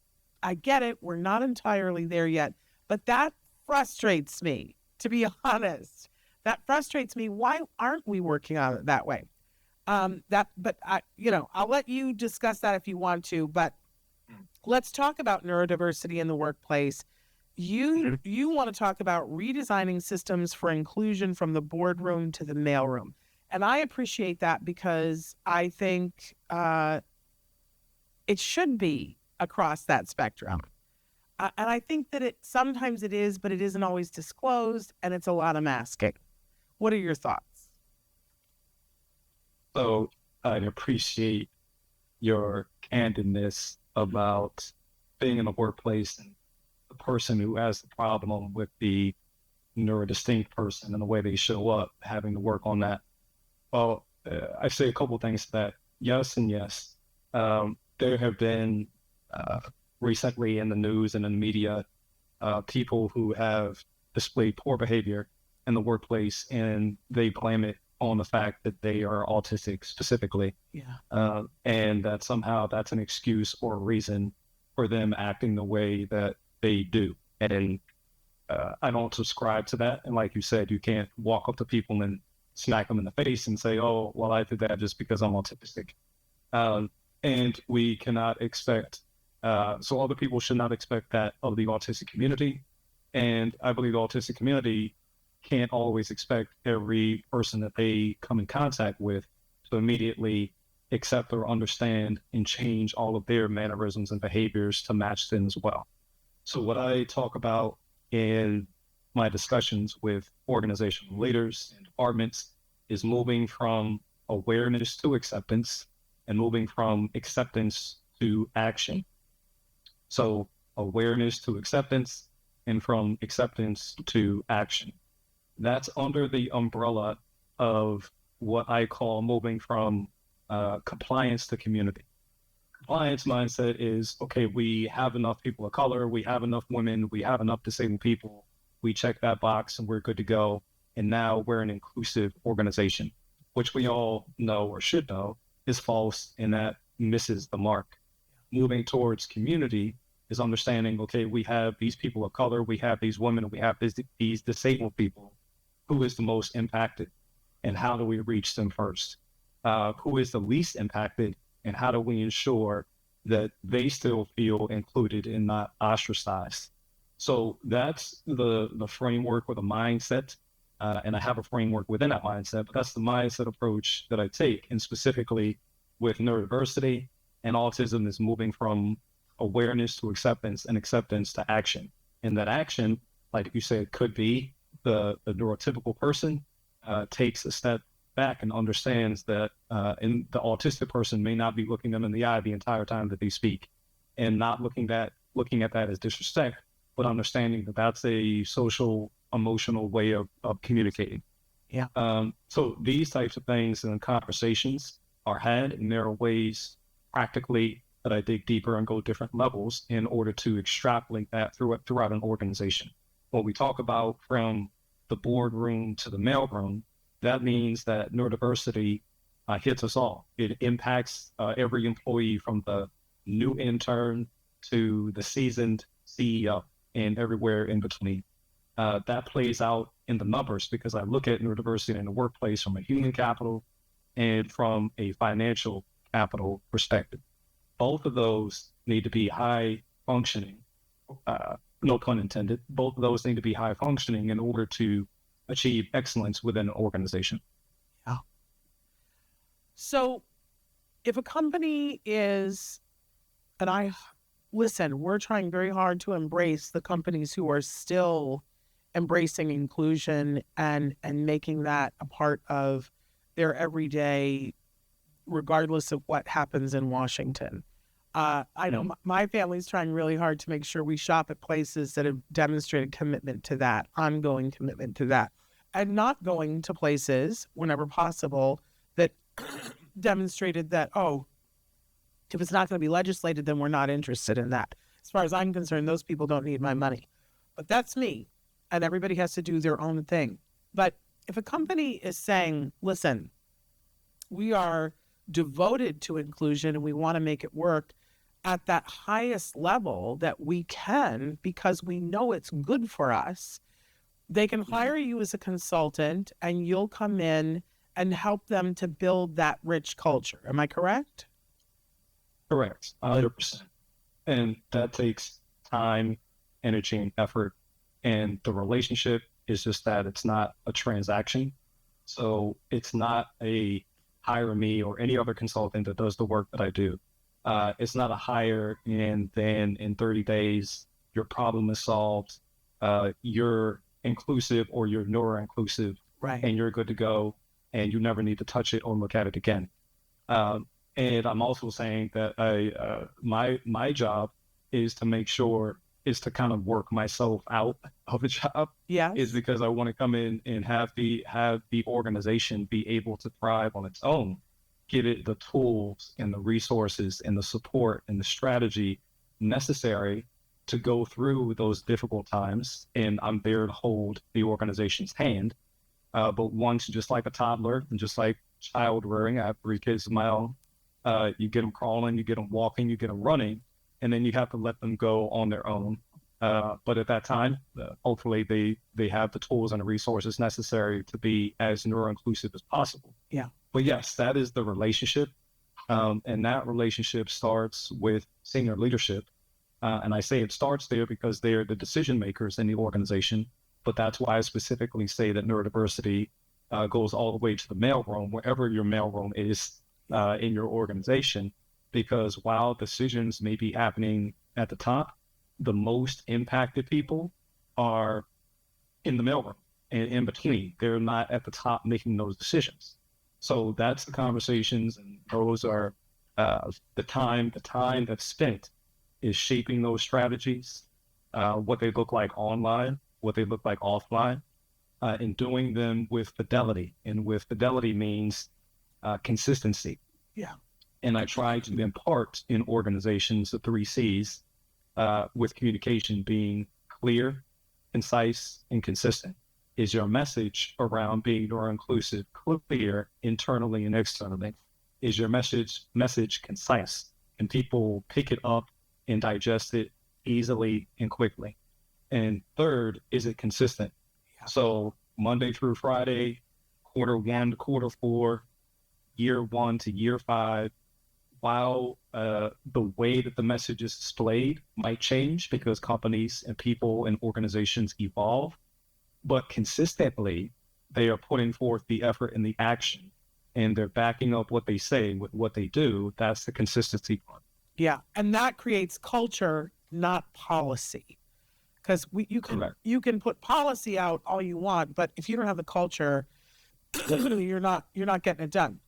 We're not entirely there yet, but that frustrates me, to be honest. That frustrates me. Why aren't we working on it that way? I'll let you discuss that if you want to, but let's talk about neurodiversity in the workplace. You want to talk about redesigning systems for inclusion from the boardroom to the mailroom. And I appreciate that, because I think it should be across that spectrum. And I think that sometimes it is, but it isn't always disclosed, and it's a lot of masking. What are your thoughts? So I appreciate your candidness about being in a workplace and the person who has the problem with the neurodistinct person and the way they show up, having to work on that. Well, I say a couple of things to that. Yes and yes. There have been recently in the news and in the media, people who have displayed poor behavior in the workplace, and they blame it on the fact that they are autistic specifically. Yeah. And that somehow that's an excuse or a reason for them acting the way that they do. And I don't subscribe to that. And like you said, you can't walk up to people and smack them in the face and say, oh, well, I did that just because I'm autistic. And we cannot expect, so other people should not expect that of the autistic community. And I believe the autistic community can't always expect every person that they come in contact with to immediately accept or understand and change all of their mannerisms and behaviors to match them as well. So what I talk about in my discussions with organizational leaders and departments is moving from awareness to acceptance and moving from acceptance to action. So awareness to acceptance and from acceptance to action. That's under the umbrella of what I call moving from compliance to community. Compliance mindset is, okay, we have enough people of color, we have enough women, we have enough disabled people, we check that box and we're good to go. And now we're an inclusive organization, which we all know or should know is false, and that misses the mark. Moving towards community is understanding, okay, we have these people of color, we have these women, we have these disabled people. Who is the most impacted, and how do we reach them first? Who is the least impacted, and how do we ensure that they still feel included and not ostracized? So that's the framework or the mindset, and I have a framework within that mindset, but that's the mindset approach that I take. And specifically with neurodiversity and autism is moving from awareness to acceptance and acceptance to action. And that action, like you said, could be the neurotypical person takes a step back and understands that and the autistic person may not be looking them in the eye the entire time that they speak, and not looking at that as disrespect, but understanding that that's a social, emotional way of communicating. Yeah. So these types of things and conversations are had, and there are ways practically that I dig deeper and go different levels in order to extrapolate that throughout an organization. When we talk about from the boardroom to the mailroom, that means that neurodiversity hits us all. It impacts every employee, from the new intern to the seasoned CEO and everywhere in between. That plays out in the numbers, because I look at neurodiversity in the workplace from a human capital and from a financial capital perspective. Both of those need to be high functioning, no pun intended. Both of those need to be high functioning in order to achieve excellence within an organization. Yeah. So if a company is, and listen, we're trying very hard to embrace the companies who are still embracing inclusion and making that a part of their everyday, regardless of what happens in Washington. I know my family's trying really hard to make sure we shop at places that have demonstrated commitment to that, ongoing commitment to that, and not going to places, whenever possible, that demonstrated that, oh, if it's not going to be legislated, then we're not interested in that. As far as I'm concerned, those people don't need my money. But that's me, and everybody has to do their own thing. But if a company is saying, listen, we are devoted to inclusion and we want to make it work at that highest level that we can, because we know it's good for us, they can hire you as a consultant and you'll come in and help them to build that rich culture. Am I correct? Correct, 100%. And that takes time, energy, and effort. And the relationship is just that it's not a transaction. So it's not a hire me or any other consultant that does the work that I do. It's not a hire and then in 30 days, your problem is solved. You're inclusive or you're neuro-inclusive, right, and you're good to go, and you never need to touch it or look at it again. And I'm also saying that my job is to make sure is to kind of work myself out of a job. Yeah, is because I want to come in and have the organization be able to thrive on its own, give it the tools and the resources and the support and the strategy necessary to go through those difficult times. And I'm there to hold the organization's hand. But once, just like a toddler and just like child rearing, I have 3 kids of my own. You get them crawling, you get them walking, you get them running, and then you have to let them go on their own. But at that time, hopefully they have the tools and the resources necessary to be as neuro-inclusive as possible. Yeah. But yes, that is the relationship. And that relationship starts with senior leadership. And I say it starts there because they're the decision makers in the organization. But that's why I specifically say that neurodiversity goes all the way to the mailroom, wherever your mailroom is in your organization. Because while decisions may be happening at the top, the most impacted people are in the mailroom and in between. They're not at the top making those decisions. So that's the conversations, and those are the time that's spent is shaping those strategies, what they look like online, what they look like offline, and doing them with fidelity. And with fidelity means consistency. Yeah. And I try to impart in organizations the 3 C's, with communication being clear, concise, and consistent. Is your message around being more inclusive clear internally and externally? Is your message concise? Can people pick it up and digest it easily and quickly? And third, is it consistent? Yeah. So Monday through Friday, Q1 to Q4, year 1 to year 5, while the way that the message is displayed might change because companies and people and organizations evolve, but consistently they are putting forth the effort and the action, and they're backing up what they say with what they do. That's the consistency part. Yeah, and that creates culture, not policy. Because you can put policy out all you want, but if you don't have the culture you're not getting it done.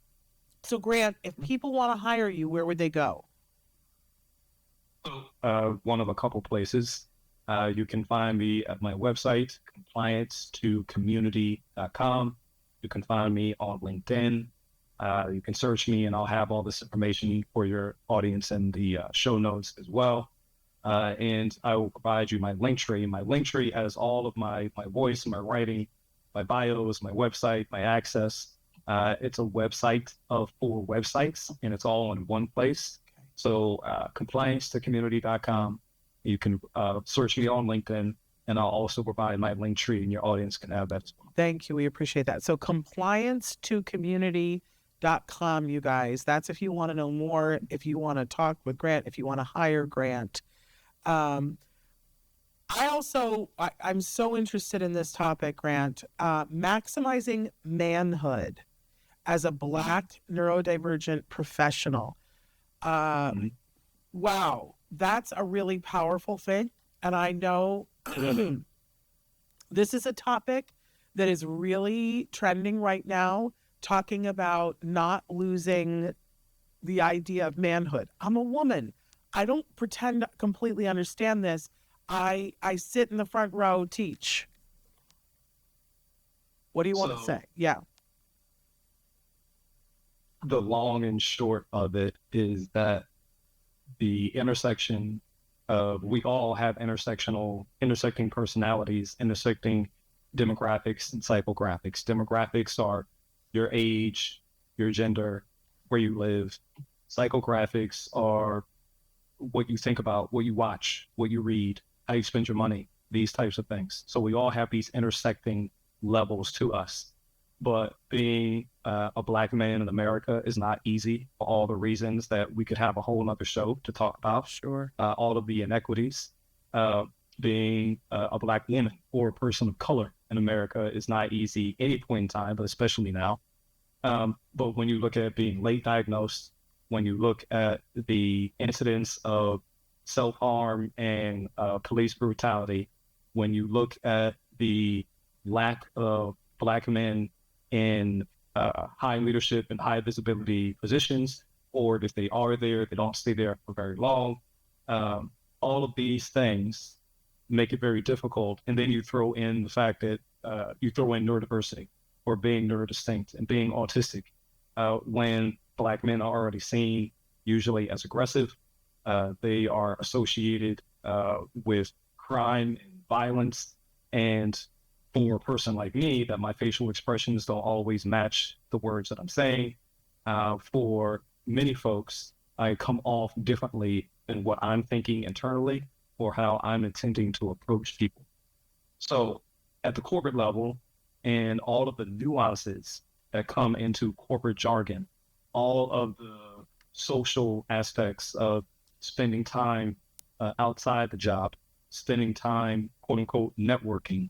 So Grant, if people want to hire you, where would they go? One of a couple places. You can find me at my website, compliance2community.com. You can find me on LinkedIn. You can search me and I'll have all this information for your audience in the show notes as well. And I will provide you my link tree. My link tree has all of my voice, my writing, my bios, my website, my access. It's a website of 4 websites and it's all in one place. So compliance2community.com. You can search me on LinkedIn and I'll also provide my link tree and your audience can have that as well. Thank you. We appreciate that. So compliance2community.com, you guys. That's if you want to know more, if you want to talk with Grant, if you want to hire Grant. I'm so interested in this topic, Grant. Maximizing manhood as a Black neurodivergent professional. Wow, that's a really powerful thing. And I know this is a topic that is really trending right now, talking about not losing the idea of manhood. I'm a woman. I don't pretend to completely understand this. I sit in the front row, teach. What do you want to say? Yeah. The long and short of it is that the intersection of, we all have intersecting personalities, intersecting demographics and psychographics. Demographics are your age, your gender, where you live. Psychographics are what you think about, what you watch, what you read, how you spend your money, these types of things. So we all have these intersecting levels to us. But being a Black man in America is not easy for all the reasons that we could have a whole other show to talk about. Sure. All of the inequities. Being a Black woman or a person of color in America is not easy any point in time, but especially now. But when you look at being late diagnosed, when you look at the incidence of self-harm and police brutality, when you look at the lack of Black men in high leadership and high visibility positions, or if they are there, they don't stay there for very long. All of these things make it very difficult. And then you throw in the fact that you throw in neurodiversity or being neurodistinct and being autistic, when Black men are already seen usually as aggressive. They are associated with crime and violence. And for a person like me, that my facial expressions don't always match the words that I'm saying. For many folks, I come off differently than what I'm thinking internally or how I'm intending to approach people. So at the corporate level and all of the nuances that come into corporate jargon, all of the social aspects of spending time outside the job, spending time, quote unquote, networking,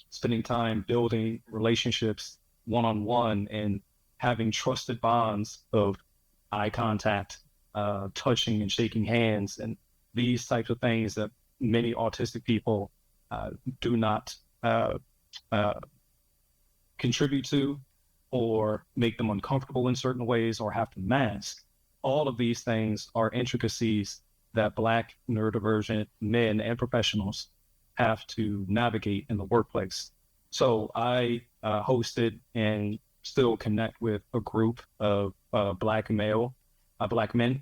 spending time building relationships one-on-one and having trusted bonds of eye contact, touching and shaking hands, and these types of things that many autistic people do not contribute to or make them uncomfortable in certain ways or have to mask. All of these things are intricacies that Black neurodivergent men and professionals have to navigate in the workplace. So I hosted and still connect with a group of Black men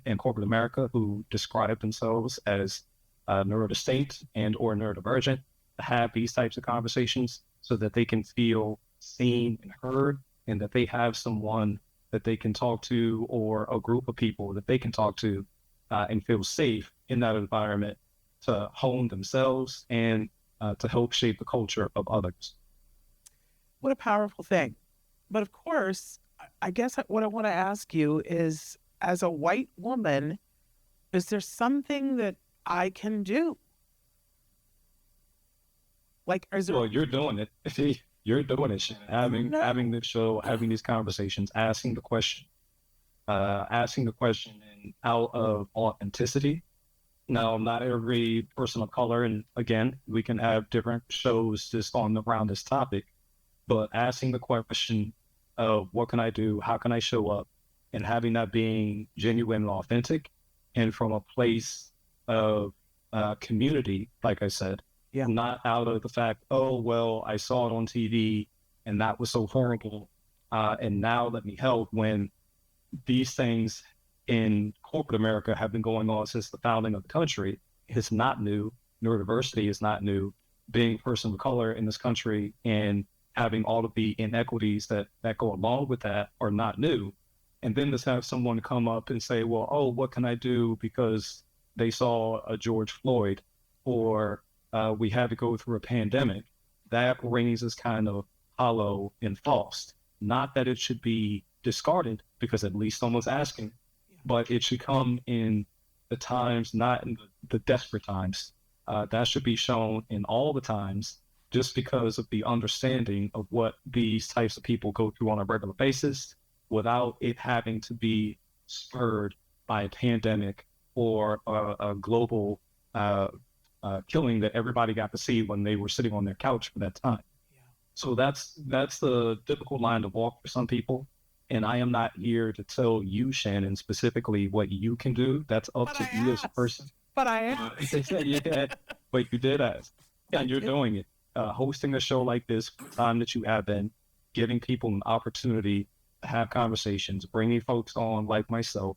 in corporate America who describe themselves as neurodistinct and or neurodivergent, to have these types of conversations so that they can feel seen and heard, and that they have someone that they can talk to or a group of people that they can talk to and feel safe in that environment to hone themselves and to help shape the culture of others. What a powerful thing. But of course, I guess what I want to ask you is, as a white woman, is there something that I can do? Like, is there... Well, you're doing it. You're doing it, Shannon. Having this show, having these conversations, asking the question and out of authenticity. Now, not every person of color, and again, we can have different shows just around this topic, but asking the question of what can I do? How can I show up? And having that being genuine and authentic and from a place of community, like I said, Yeah. not out of the fact, oh, well, I saw it on TV and that was so horrible. And now let me help, when these things in corporate America have been going on since the founding of the country. It's not new. Neurodiversity is not new. Being a person of color in this country and having all of the inequities that go along with that are not new. And then to have someone come up and say, well, oh, what can I do because they saw a George Floyd, or we had to go through a pandemic, that rings as kind of hollow and false. Not that it should be discarded, because at least someone's asking, but it should come in the times, not in the desperate times. That should be shown in all the times, just because of the understanding of what these types of people go through on a regular basis, without it having to be spurred by a pandemic or a global killing that everybody got to see when they were sitting on their couch for that time. Yeah. So that's the difficult line to walk for some people. And I am not here to tell you, Shannon, specifically what you can do. That's up to you as a person. But I asked. Yeah, but you did ask. And you're doing it. Hosting a show like this, the time that you have been, giving people an opportunity to have conversations, bringing folks on like myself,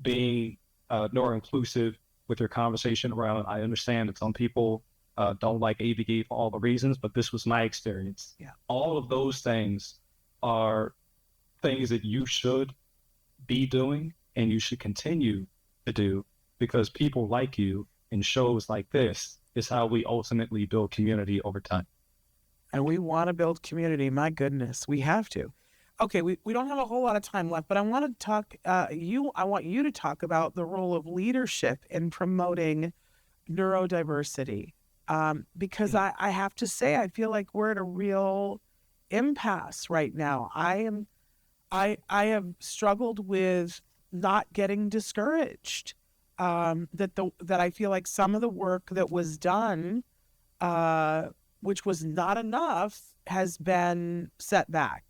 being more inclusive with your conversation around, I understand that some people don't like ABD for all the reasons, but this was my experience. Yeah. All of those things are things that you should be doing and you should continue to do, because people like you and shows like this is how we ultimately build community over time. And we want to build community. My goodness, we have to. Okay, we don't have a whole lot of time left, but I want to talk, I want you to talk about the role of leadership in promoting neurodiversity. Because I have to say, I feel like we're at a real impasse right now. I have struggled with not getting discouraged. That I feel like some of the work that was done, which was not enough, has been set back.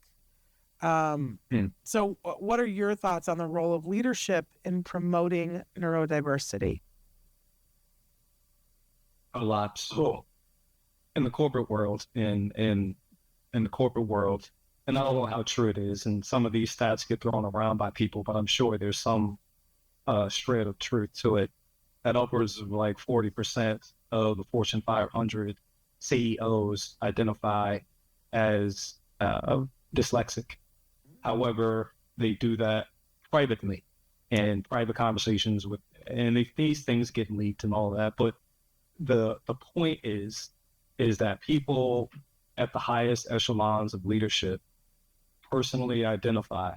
So what are your thoughts on the role of leadership in promoting neurodiversity? A lot. So in the corporate world, in the corporate world, and I don't know how true it is, and some of these stats get thrown around by people, but I'm sure there's some shred of truth to it, that upwards of like 40% of the Fortune 500 CEOs identify as dyslexic. However, they do that privately, and private conversations with, and these things get leaked and all that. But the point is that people at the highest echelons of leadership personally identify,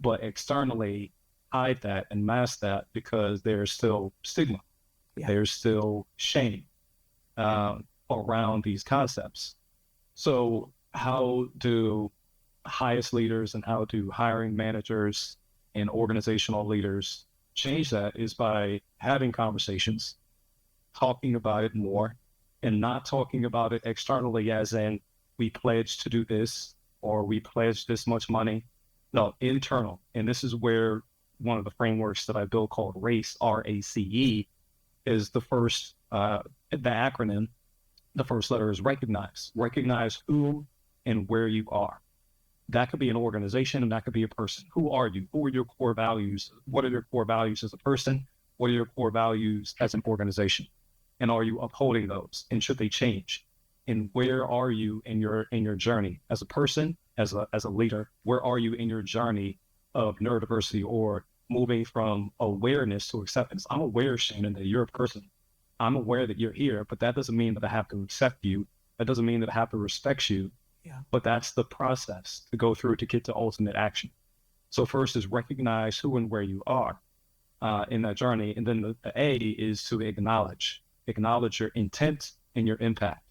but externally hide that and mask that because there's still stigma. Yeah. There's still shame around these concepts. So how do highest leaders and how do hiring managers and organizational leaders change that? Is by having conversations, talking about it more, and not talking about it externally as in we pledge to do this or we pledge this much money. No, internal. And this is where one of the frameworks that I built called RACE, RACE, is the first, the acronym, the first letter is recognize. Recognize who and where you are. That could be an organization and that could be a person. Who are you? Who are your core values? What are your core values as a person? What are your core values as an organization? And are you upholding those? And should they change? And where are you in your journey as a person, as a leader? Where are you in your journey of neurodiversity, or moving from awareness to acceptance? I'm aware, Shannon, that you're a person. I'm aware that you're here, but that doesn't mean that I have to accept you. That doesn't mean that I have to respect you. Yeah. But that's the process to go through to get to ultimate action. So first is recognize who and where you are in that journey. And then the A is to acknowledge your intent and your impact.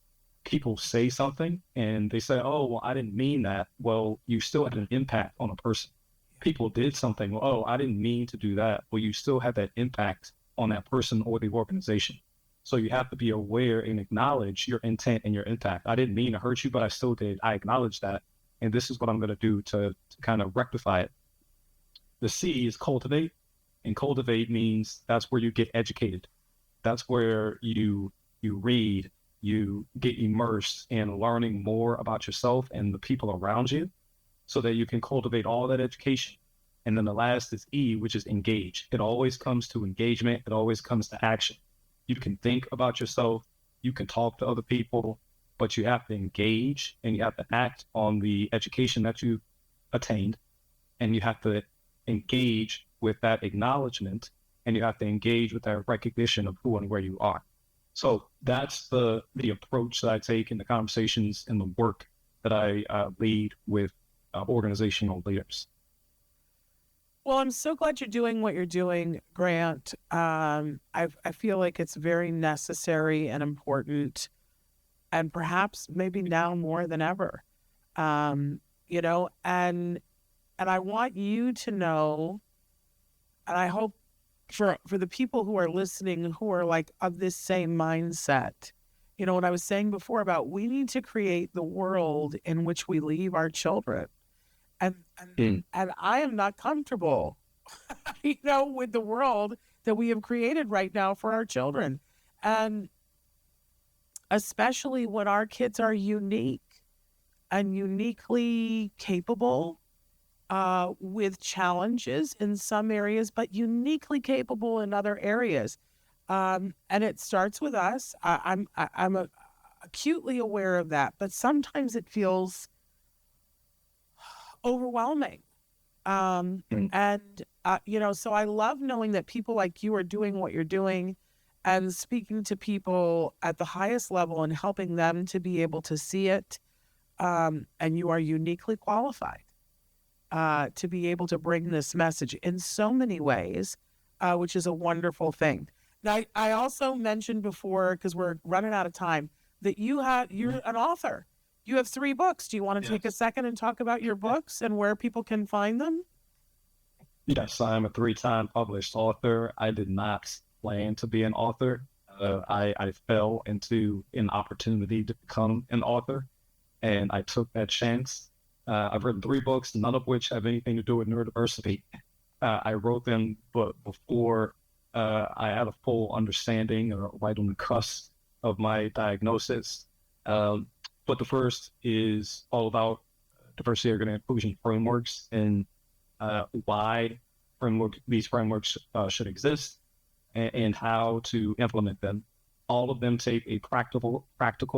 People say something and they say, oh, well, I didn't mean that. Well, you still had an impact on a person. People did something. Well, oh, I didn't mean to do that. Well, you still had that impact on that person or the organization. So you have to be aware and acknowledge your intent and your impact. I didn't mean to hurt you, but I still did. I acknowledge that. and this is what I'm going to do to kind of rectify it. The C is cultivate, and cultivate means that's where you get educated. That's where you read, you get immersed in learning more about yourself and the people around you so that you can cultivate all that education. And then the last is E, which is engage. It always comes to engagement. It always comes to action. You can think about yourself. You can talk to other people, but you have to engage and you have to act on the education that you attained. And you have to engage with that acknowledgement, and you have to engage with that recognition of who and where you are. So that's the approach that I take in the conversations and the work that I lead with organizational leaders. Well, I'm so glad you're doing what you're doing, Grant. I feel like it's very necessary and important, and perhaps maybe now more than ever. You know, and I want you to know, and I hope for the people who are listening who are like of this same mindset, you know, what I was saying before about we need to create the world in which we leave our children. And I am not comfortable, you know, with the world that we have created right now for our children. And especially when our kids are unique and uniquely capable, with challenges in some areas, but uniquely capable in other areas. And it starts with us. I'm acutely aware of that, but sometimes it feels overwhelming. You know, so I love knowing that people like you are doing what you're doing and speaking to people at the highest level and helping them to be able to see it. And you are uniquely qualified to be able to bring this message in so many ways, which is a wonderful thing. Now, I also mentioned before, because we're running out of time, that you're an author. You have 3 books. Do you want to take a second and talk about your books and where people can find them? Yes, I'm a 3-time published author. I did not plan to be an author. I fell into an opportunity to become an author, and I took that chance. I've written 3 books, none of which have anything to do with neurodiversity. I wrote them before I had a full understanding or right on the cusp of my diagnosis. But the first is all about diversity, equity, and inclusion frameworks and why these frameworks should exist and how to implement them. All of them take a practical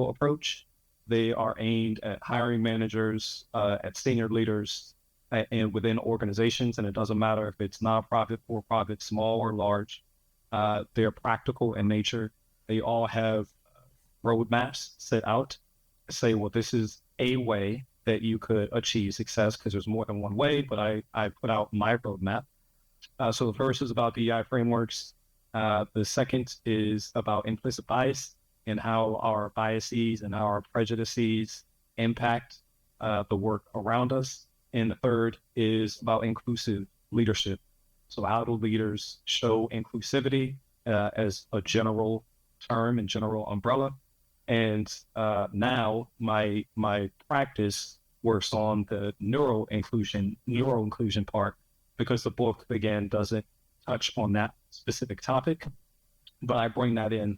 approach. They are aimed at hiring managers, at senior leaders, and within organizations. And it doesn't matter if it's nonprofit, for-profit, small or large. They're practical in nature. They all have roadmaps set out to say, well, this is a way that you could achieve success, because there's more than one way, but I put out my roadmap. So the first is about DEI frameworks. The second is about implicit bias and how our biases and our prejudices impact the work around us. And the third is about inclusive leadership. So how do leaders show inclusivity as a general term and general umbrella? And now my practice works on the neural inclusion part, because the book, again, doesn't touch on that specific topic, but I bring that in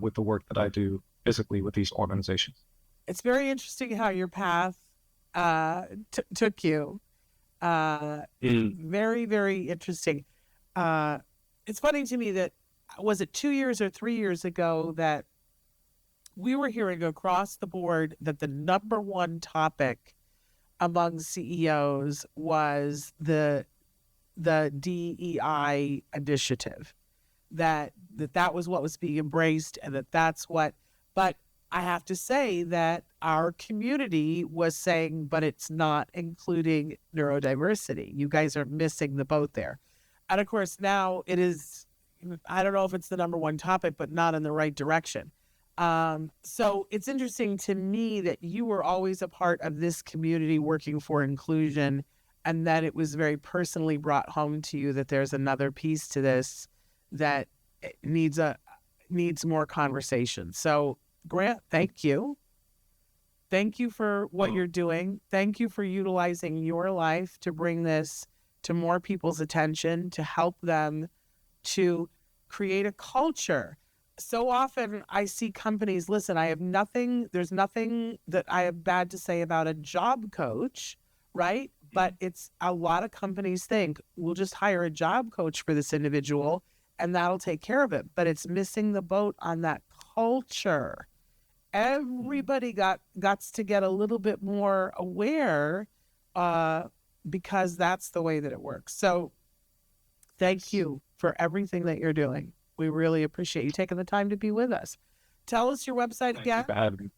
with the work that I do physically with these organizations. It's very interesting how your path took you. Very, very interesting. It's funny to me that, was it 2 years or 3 years ago that we were hearing across the board that the number one topic among CEOs was the DEI initiative, that was what was being embraced, and that's what, but I have to say that our community was saying, but it's not including neurodiversity. You guys are missing the boat there. And of course, now it is, I don't know if it's the number one topic, but not in the right direction. So it's interesting to me that you were always a part of this community working for inclusion, and that it was very personally brought home to you that there's another piece to this that needs more conversation. So Grant, thank you. Thank you for what you're doing. Thank you for utilizing your life to bring this to more people's attention, to help them to create a culture. So often I see companies, listen, there's nothing that I have bad to say about a job coach, right? But it's a lot of companies think we'll just hire a job coach for this individual and that'll take care of it. But it's missing the boat on that culture. Everybody got to get a little bit more aware because that's the way that it works. So thank you for everything that you're doing. We really appreciate you taking the time to be with us. Tell us your website again. Thank you for having me.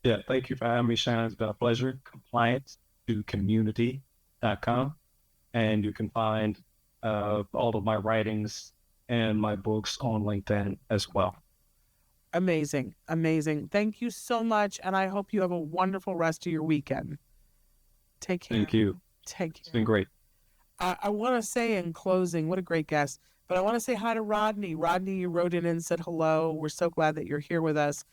Yeah, thank you for having me, Shannon. It's been a pleasure. compliance2community.com. And you can find all of my writings and my books on LinkedIn as well. Amazing. Amazing. Thank you so much. And I hope you have a wonderful rest of your weekend. Take care. Thank you. Take care. It's been great. I want to say in closing, what a great guest. But I want to say hi to Rodney. Rodney, you wrote in and said hello. We're so glad that you're here with us.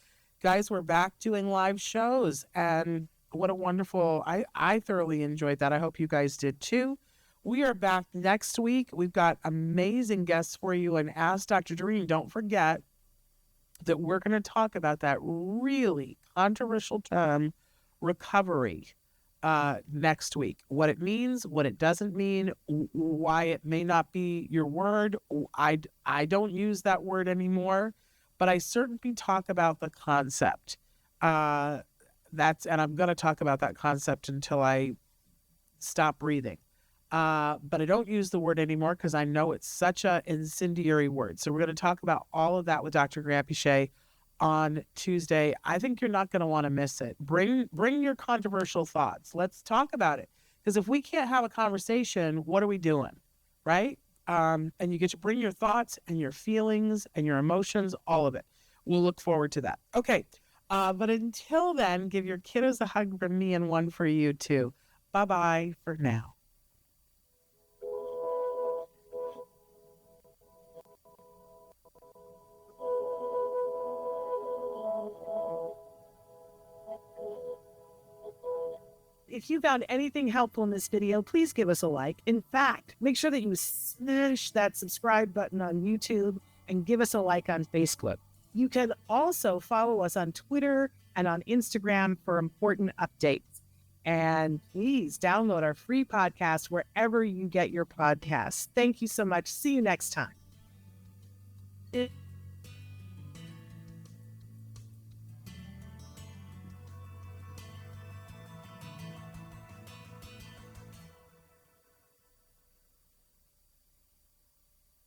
Guys, we're back doing live shows. And what a wonderful, I thoroughly enjoyed that. I hope you guys did too. We are back next week. We've got amazing guests for you. And Ask Dr. Doreen, don't forget that we're going to talk about that really controversial term, recovery, next week. What it means, what it doesn't mean, why it may not be your word. I don't use that word anymore, but I certainly talk about the concept. And I'm going to talk about that concept until I stop breathing. But I don't use the word anymore because I know it's such an incendiary word. So we're going to talk about all of that with Dr. Grampiche on Tuesday. I think you're not going to want to miss it. Bring your controversial thoughts. Let's talk about it. Because if we can't have a conversation, what are we doing? Right? And you get to bring your thoughts and your feelings and your emotions, all of it. We'll look forward to that. Okay. But until then, give your kiddos a hug from me and one for you too. Bye-bye for now. If you found anything helpful in this video, please give us a like. In fact, make sure that you smash that subscribe button on YouTube and give us a like on Facebook. You can also follow us on Twitter and on Instagram for important updates. And please download our free podcast wherever you get your podcasts. Thank you so much. See you next time.